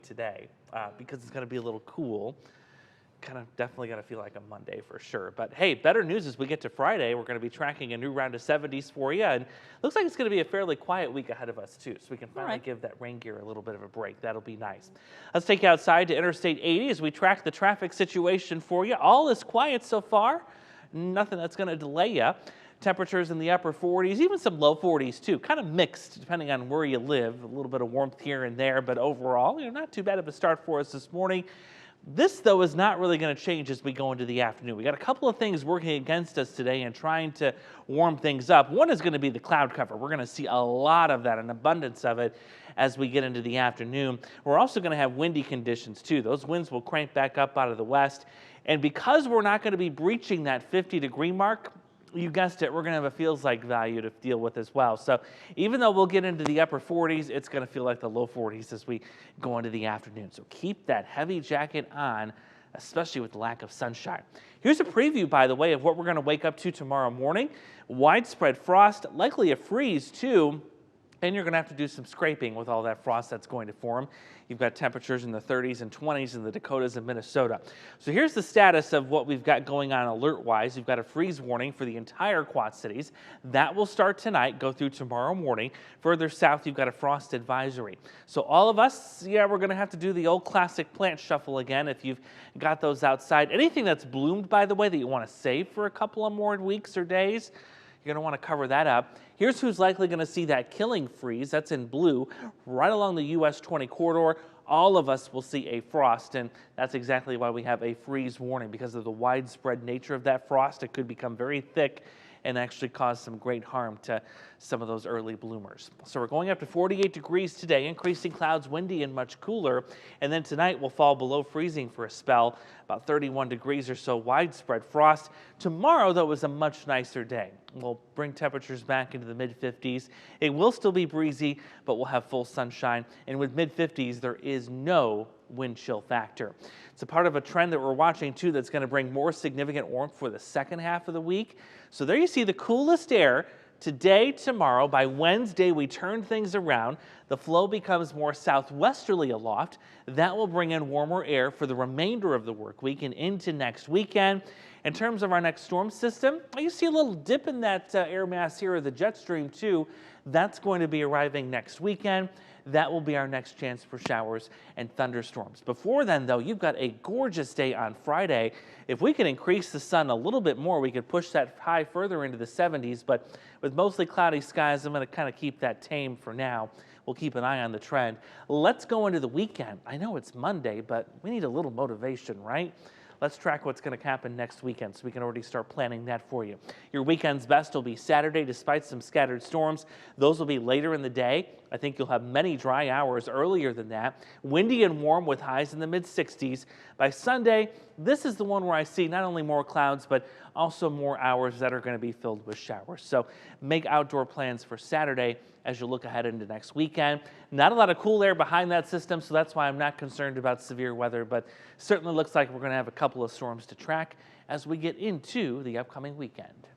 today because it's going to be a little cool. Kind of definitely going to feel like a Monday for sure. But hey, better news as we get to Friday, we're going to be tracking a new round of 70s for you. And looks like it's going to be a fairly quiet week ahead of us too. So we can finally give that rain gear a little bit of a break. That'll be nice. Let's take you outside to Interstate 80 as we track the traffic situation for you. All is quiet so far. Nothing that's going to delay you. Temperatures in the upper 40s, even some low 40s too. Kind of mixed depending on where you live. A little bit of warmth here and there, but overall, not too bad of a start for us this morning. This, though, is not really going to change as we go into the afternoon. We got a couple of things working against us today and trying to warm things up. One is going to be the cloud cover. We're going to see a lot of that, an abundance of it, as we get into the afternoon. We're also going to have windy conditions, too. Those winds will crank back up out of the west. And because we're not going to be breaching that 50-degree mark, you guessed it, we're going to have a feels like value to deal with as well. So even though we'll get into the upper 40s, it's going to feel like the low 40s as we go into the afternoon. So keep that heavy jacket on, especially with the lack of sunshine. Here's a preview, by the way, of what we're going to wake up to tomorrow morning. Widespread frost, likely a freeze too. And you're going to have to do some scraping with all that frost that's going to form. You've got temperatures in the 30s and 20s in the Dakotas and Minnesota. So here's the status of what we've got going on alert-wise. You've got a freeze warning for the entire Quad Cities. That will start tonight, go through tomorrow morning. Further south, you've got a frost advisory. So all of us, we're going to have to do the old classic plant shuffle again if you've got those outside. Anything that's bloomed, by the way, that you want to save for a couple of more weeks or days, you're going to want to cover that up. Here's who's likely going to see that killing freeze. That's in blue, right along the US 20 corridor. All of us will see a frost, and that's exactly why we have a freeze warning. Because of the widespread nature of that frost, it could become very thick and actually cause some great harm to some of those early bloomers. So we're going up to 48 degrees today, increasing clouds, windy and much cooler. And then tonight we'll fall below freezing for a spell, about 31 degrees or so, widespread frost. Tomorrow, though, is a much nicer day. We'll bring temperatures back into the mid-50s. It will still be breezy, but we'll have full sunshine. And with mid-50s, there is no wind chill factor. It's a part of a trend that we're watching too that's going to bring more significant warmth for the second half of the week. So there you see the coolest air today, tomorrow. By Wednesday, we turn things around. The flow becomes more southwesterly aloft. That will bring in warmer air for the remainder of the work week and into next weekend. In terms of our next storm system, you see a little dip in that air mass here of the jet stream too. That's going to be arriving next weekend. That will be our next chance for showers and thunderstorms. Before then, though, you've got a gorgeous day on Friday. If we can increase the sun a little bit more, we could push that high further into the 70s. But with mostly cloudy skies, I'm going to kind of keep that tame for now. We'll keep an eye on the trend. Let's go into the weekend. I know it's Monday, but we need a little motivation, right? Let's track what's going to happen next weekend so we can already start planning that for you. Your weekend's best will be Saturday, despite some scattered storms. Those will be later in the day. I think you'll have many dry hours earlier than that. Windy and warm with highs in the mid-60s. By Sunday, this is the one where I see not only more clouds, but also more hours that are going to be filled with showers. So make outdoor plans for Saturday as you look ahead into next weekend. Not a lot of cool air behind that system, so that's why I'm not concerned about severe weather, but certainly looks like we're going to have a couple of storms to track as we get into the upcoming weekend.